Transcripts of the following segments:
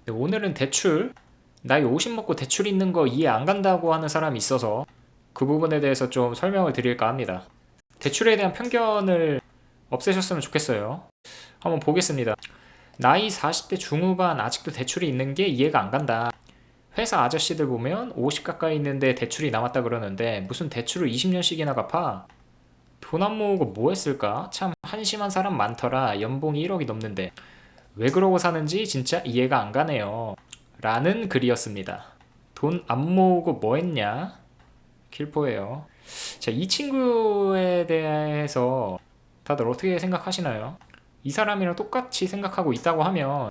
네, 오늘은 대출, 나이 50 먹고 대출 있는 거 이해 안 간다고 하는 사람이 있어서 그 부분에 대해서 좀 설명을 드릴까 합니다. 대출에 대한 편견을 없애셨으면 좋겠어요. 한번 보겠습니다. 나이 40대 중후반 아직도 대출이 있는 게 이해가 안 간다. 회사 아저씨들 보면 50 가까이 있는데 대출이 남았다 그러는데 무슨 대출을 20년씩이나 갚아? 돈 안 모으고 뭐 했을까? 참 한심한 사람 많더라. 연봉이 1억이 넘는데. 왜 그러고 사는지 진짜 이해가 안 가네요. 라는 글이었습니다. 돈 안 모으고 뭐 했냐? 킬포예요. 자, 이 친구에 대해서 다들 어떻게 생각하시나요? 이 사람이랑 똑같이 생각하고 있다고 하면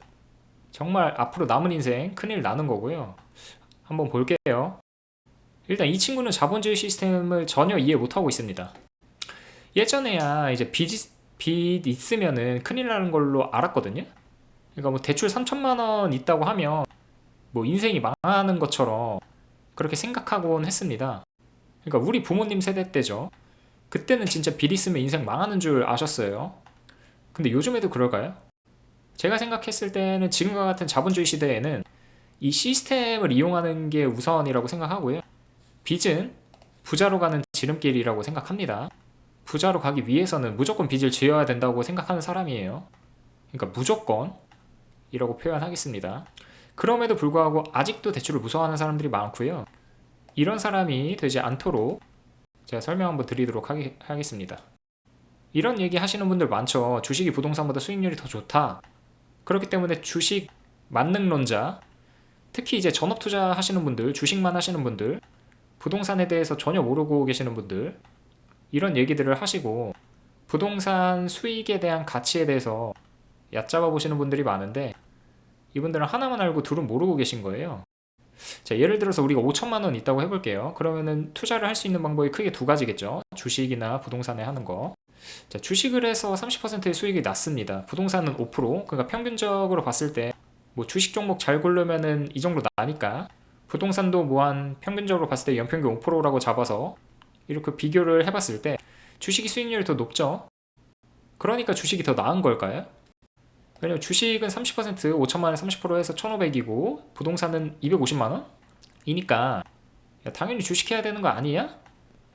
정말 앞으로 남은 인생 큰일 나는 거고요. 한번 볼게요. 일단 이 친구는 자본주의 시스템을 전혀 이해 못하고 있습니다. 예전에야 이제 빚 있으면은 큰일 나는 걸로 알았거든요. 그러니까 뭐 대출 3천만 원 있다고 하면 뭐 인생이 망하는 것처럼 그렇게 생각하곤 했습니다. 그러니까 우리 부모님 세대 때죠. 그때는 진짜 빚 있으면 인생 망하는 줄 아셨어요. 근데 요즘에도 그럴까요? 제가 생각했을 때는 지금과 같은 자본주의 시대에는 이 시스템을 이용하는 게 우선이라고 생각하고요. 빚은 부자로 가는 지름길이라고 생각합니다. 부자로 가기 위해서는 무조건 빚을 지어야 된다고 생각하는 사람이에요. 그러니까 무조건이라고 표현하겠습니다. 그럼에도 불구하고 아직도 대출을 무서워하는 사람들이 많고요. 이런 사람이 되지 않도록 제가 설명 한번 드리도록 하겠습니다. 이런 얘기 하시는 분들 많죠. 주식이 부동산보다 수익률이 더 좋다. 그렇기 때문에 주식 만능론자, 특히 이제 전업 투자 하시는 분들, 주식만 하시는 분들, 부동산에 대해서 전혀 모르고 계시는 분들, 이런 얘기들을 하시고 부동산 수익에 대한 가치에 대해서 얕잡아 보시는 분들이 많은데 이분들은 하나만 알고 둘은 모르고 계신 거예요. 자, 예를 들어서 우리가 5천만 원 있다고 해볼게요. 그러면은 투자를 할 수 있는 방법이 크게 두 가지겠죠. 주식이나 부동산에 하는 거. 자, 주식을 해서 30%의 수익이 났습니다. 부동산은 5%. 그러니까 평균적으로 봤을 때 뭐 주식 종목 잘 고르면은 이 정도 나니까 부동산도 뭐 한 평균적으로 봤을 때 연평균 5%라고 잡아서 이렇게 비교를 해봤을 때 주식이 수익률이 더 높죠. 그러니까 주식이 더 나은 걸까요? 왜냐면 주식은 30% 5천만 원에 30% 해서 1,500이고 부동산은 250만 원이니까 당연히 주식해야 되는 거 아니야?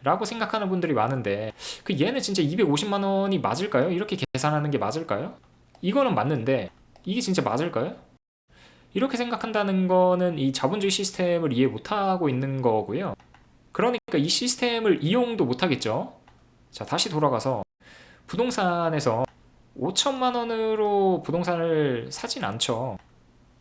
라고 생각하는 분들이 많은데 그 얘는 진짜 250만 원이 맞을까요? 이렇게 계산하는 게 맞을까요? 이거는 맞는데 이게 진짜 맞을까요? 이렇게 생각한다는 거는 이 자본주의 시스템을 이해 못하고 있는 거고요. 그러니까 이 시스템을 이용도 못하겠죠. 자, 다시 돌아가서 부동산에서 5천만 원으로 부동산을 사진 않죠.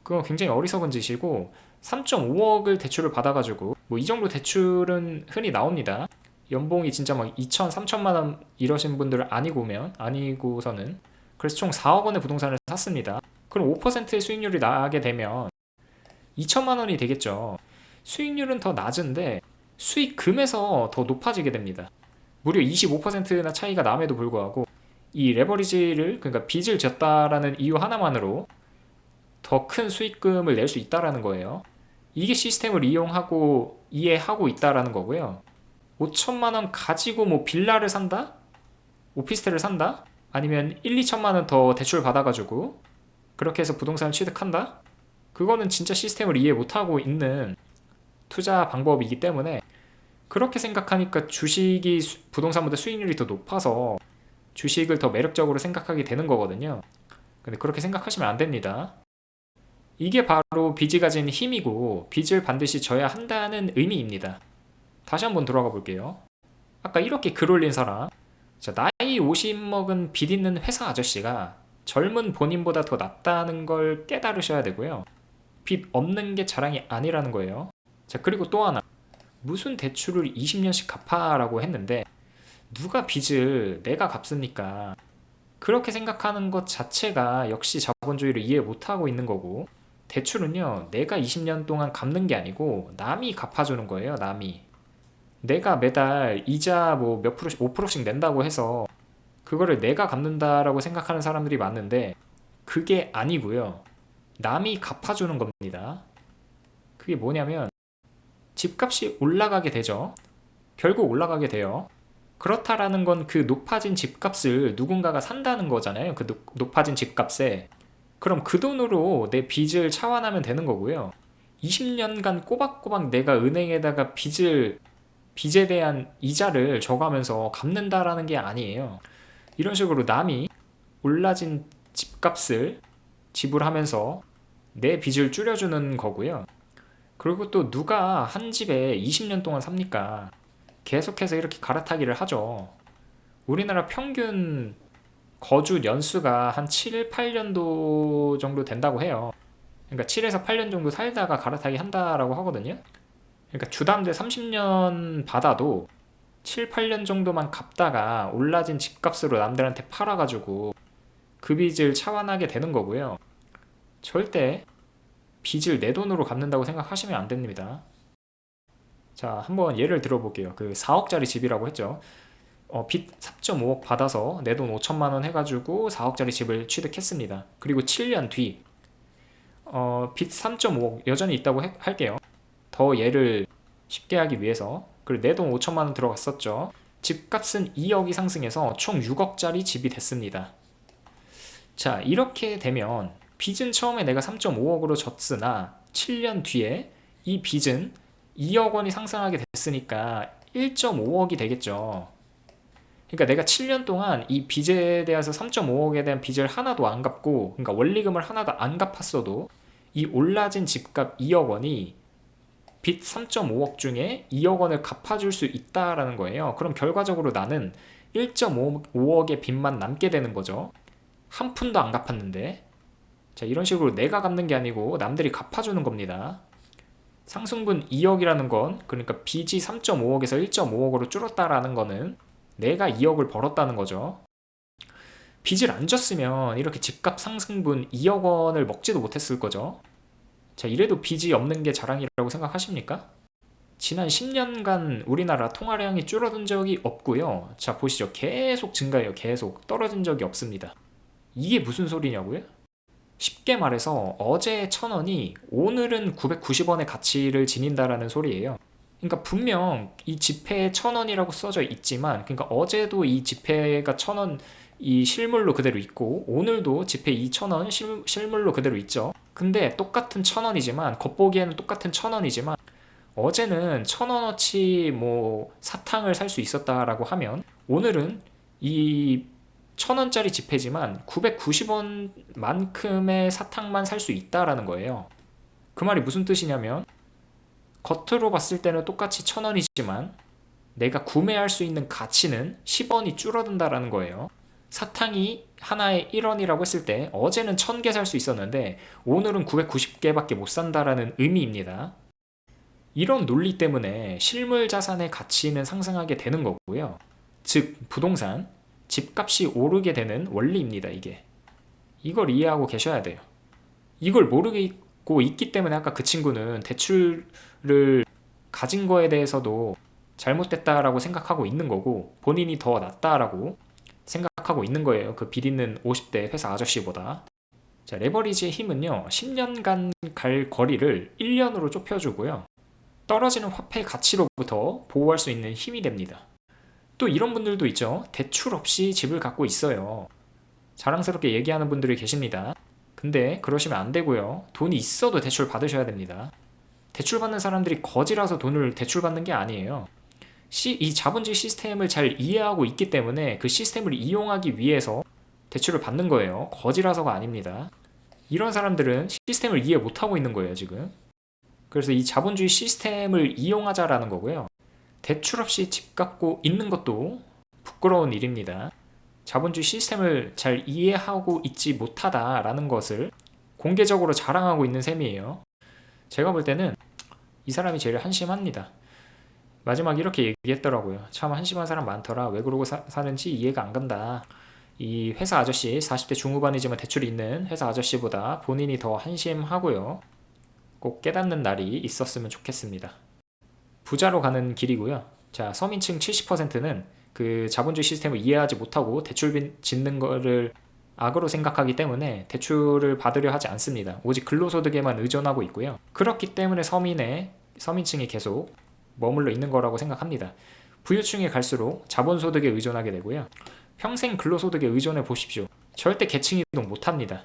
그건 굉장히 어리석은 짓이고 3.5억을 대출을 받아가지고 뭐 이 정도 대출은 흔히 나옵니다. 연봉이 진짜 막 2천, 3천만 원 이러신 분들 아니고서는 그래서 총 4억 원의 부동산을 샀습니다. 그럼 5%의 수익률이 나게 되면 2천만 원이 되겠죠. 수익률은 더 낮은데 수익금에서 더 높아지게 됩니다. 무려 25%나 차이가 남에도 불구하고 이 레버리지를 그러니까 빚을 졌다라는 이유 하나만으로 더 큰 수익금을 낼 수 있다라는 거예요. 이게 시스템을 이용하고 이해하고 있다라는 거고요. 5천만 원 가지고 뭐 빌라를 산다? 오피스텔을 산다? 아니면 1, 2천만 원 더 대출 받아가지고 그렇게 해서 부동산을 취득한다? 그거는 진짜 시스템을 이해 못하고 있는 투자 방법이기 때문에 그렇게 생각하니까 주식이 부동산보다 수익률이 더 높아서 주식을 더 매력적으로 생각하게 되는 거거든요. 근데 그렇게 생각하시면 안 됩니다. 이게 바로 빚이 가진 힘이고 빚을 반드시 져야 한다는 의미입니다. 다시 한번 돌아가 볼게요. 아까 이렇게 글 올린 사람, 자, 나이 50 먹은 빚 있는 회사 아저씨가 젊은 본인보다 더 낫다는 걸 깨달으셔야 되고요. 빚 없는 게 자랑이 아니라는 거예요. 자, 그리고 또 하나. 무슨 대출을 20년씩 갚아라고 했는데 누가 빚을 내가 갚습니까? 그렇게 생각하는 것 자체가 역시 자본주의를 이해 못하고 있는 거고 대출은요 내가 20년 동안 갚는 게 아니고 남이 갚아주는 거예요. 남이 내가 매달 이자 뭐 몇 프로씩 5%씩 낸다고 해서 그거를 내가 갚는다라고 생각하는 사람들이 많은데 그게 아니고요. 남이 갚아주는 겁니다. 그게 뭐냐면 집값이 올라가게 되죠. 결국 올라가게 돼요. 그렇다라는 건 그 높아진 집값을 누군가가 산다는 거잖아요. 그 높아진 집값에. 그럼 그 돈으로 내 빚을 차환하면 되는 거고요. 20년간 꼬박꼬박 내가 은행에다가 빚에 대한 이자를 줘가면서 갚는다라는 게 아니에요. 이런 식으로 남이 올라진 집값을 지불하면서 내 빚을 줄여주는 거고요. 그리고 또 누가 한 집에 20년 동안 삽니까? 계속해서 이렇게 갈아타기를 하죠. 우리나라 평균 거주 연수가 한 7, 8년도 정도 된다고 해요. 그러니까 7에서 8년 정도 살다가 갈아타기 한다라고 하거든요. 그러니까 주담대 30년 받아도 7, 8년 정도만 갚다가 올라진 집값으로 남들한테 팔아가지고 그 빚을 차환하게 되는 거고요. 절대 빚을 내 돈으로 갚는다고 생각하시면 안 됩니다. 자, 한번 예를 들어볼게요. 그 4억짜리 집이라고 했죠. 빚 3.5억 받아서 내 돈 5천만 원 해가지고 4억짜리 집을 취득했습니다. 그리고 7년 뒤 빚 3.5억 여전히 있다고 할게요. 더 예를 쉽게 하기 위해서. 그리고 내 돈 5천만 원 들어갔었죠. 집값은 2억이 상승해서 총 6억짜리 집이 됐습니다. 자, 이렇게 되면 빚은 처음에 내가 3.5억으로 졌으나 7년 뒤에 이 빚은 2억 원이 상승하게 됐으니까 1.5억이 되겠죠. 그러니까 내가 7년 동안 이 빚에 대해서 3.5억에 대한 빚을 하나도 안 갚고, 그러니까 원리금을 하나도 안 갚았어도 이 올라진 집값 2억 원이 빚 3.5억 중에 2억 원을 갚아줄 수 있다라는 거예요. 그럼 결과적으로 나는 1.5억의 빚만 남게 되는 거죠. 한 푼도 안 갚았는데. 자, 이런 식으로 내가 갚는 게 아니고 남들이 갚아주는 겁니다. 상승분 2억이라는 건, 그러니까 빚이 3.5억에서 1.5억으로 줄었다라는 거는 내가 2억을 벌었다는 거죠. 빚을 안 졌으면 이렇게 집값 상승분 2억 원을 먹지도 못했을 거죠. 자, 이래도 빚이 없는 게 자랑이라고 생각하십니까? 지난 10년간 우리나라 통화량이 줄어든 적이 없고요. 자, 보시죠. 계속 증가해요. 계속 떨어진 적이 없습니다. 이게 무슨 소리냐고요? 쉽게 말해서 어제 1,000원이 오늘은 990원의 가치를 지닌다라는 소리예요. 그러니까 분명 이 지폐에 1,000원이라고 써져 있지만, 그러니까 어제도 이 지폐가 1,000원 이 실물로 그대로 있고 오늘도 지폐 2,000원 실물로 그대로 있죠. 근데 똑같은 1,000원이지만, 겉보기에는 똑같은 1,000원이지만 어제는 1,000원어치 뭐 사탕을 살 수 있었다라고 하면 오늘은 이 1,000원짜리 지폐지만 990원만큼의 사탕만 살 수 있다라는 거예요. 그 말이 무슨 뜻이냐면, 겉으로 봤을 때는 똑같이 1,000원이지만 내가 구매할 수 있는 가치는 10원이 줄어든다라는 거예요. 사탕이 하나에 1원이라고 했을 때 어제는 1,000개 살 수 있었는데 오늘은 990개밖에 못 산다라는 의미입니다. 이런 논리 때문에 실물 자산의 가치는 상승하게 되는 거고요. 즉 부동산, 집값이 오르게 되는 원리입니다. 이걸 이해하고 계셔야 돼요. 이걸 모르고 있기 때문에 아까 그 친구는 대출을 가진 거에 대해서도 잘못됐다라고 생각하고 있는 거고, 본인이 더 낫다라고 생각하고 있는 거예요. 그 빚 있는 50대 회사 아저씨보다. 자, 레버리지의 힘은요, 10년간 갈 거리를 1년으로 좁혀주고요, 떨어지는 화폐 가치로부터 보호할 수 있는 힘이 됩니다. 또 이런 분들도 있죠. 대출 없이 집을 갖고 있어요. 자랑스럽게 얘기하는 분들이 계십니다. 근데 그러시면 안 되고요. 돈이 있어도 대출 받으셔야 됩니다. 대출 받는 사람들이 거지라서 돈을 대출 받는 게 아니에요. 이 자본주의 시스템을 잘 이해하고 있기 때문에 그 시스템을 이용하기 위해서 대출을 받는 거예요. 거지라서가 아닙니다. 이런 사람들은 시스템을 이해 못하고 있는 거예요, 지금. 그래서 이 자본주의 시스템을 이용하자라는 거고요. 대출 없이 집 갖고 있는 것도 부끄러운 일입니다. 자본주의 시스템을 잘 이해하고 있지 못하다라는 것을 공개적으로 자랑하고 있는 셈이에요. 제가 볼 때는 이 사람이 제일 한심합니다. 마지막에 이렇게 얘기했더라고요. 참 한심한 사람 많더라. 왜 그러고 사는지 이해가 안 간다. 이 회사 아저씨, 40대 중후반이지만 대출이 있는 회사 아저씨보다 본인이 더 한심하고요. 꼭 깨닫는 날이 있었으면 좋겠습니다. 부자로 가는 길이고요. 자, 서민층 70%는 그 자본주의 시스템을 이해하지 못하고 대출 짓는 거를 악으로 생각하기 때문에 대출을 받으려 하지 않습니다. 오직 근로소득에만 의존하고 있고요. 그렇기 때문에 서민층이 계속 머물러 있는 거라고 생각합니다. 부유층에 갈수록 자본소득에 의존하게 되고요. 평생 근로소득에 의존해 보십시오. 절대 계층 이동 못합니다.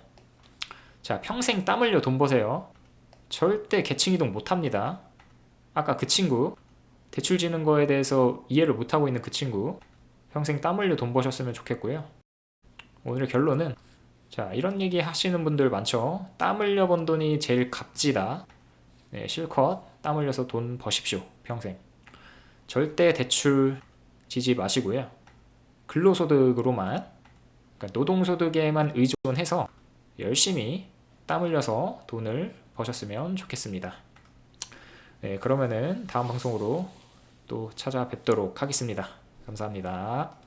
자, 평생 땀 흘려 돈 버세요. 절대 계층 이동 못 합니다. 아까 그 친구, 대출 지는 거에 대해서 이해를 못 하고 있는 그 친구, 평생 땀 흘려 돈 버셨으면 좋겠고요. 오늘의 결론은, 자, 이런 얘기 하시는 분들 많죠. 땀 흘려 번 돈이 제일 값지다. 네, 실컷 땀 흘려서 돈 버십시오. 평생. 절대 대출 지지 마시고요. 근로소득으로만, 그러니까 노동소득에만 의존해서 열심히 땀 흘려서 돈을 버셨으면 좋겠습니다. 네, 그러면은 다음 방송으로 또 찾아뵙도록 하겠습니다. 감사합니다.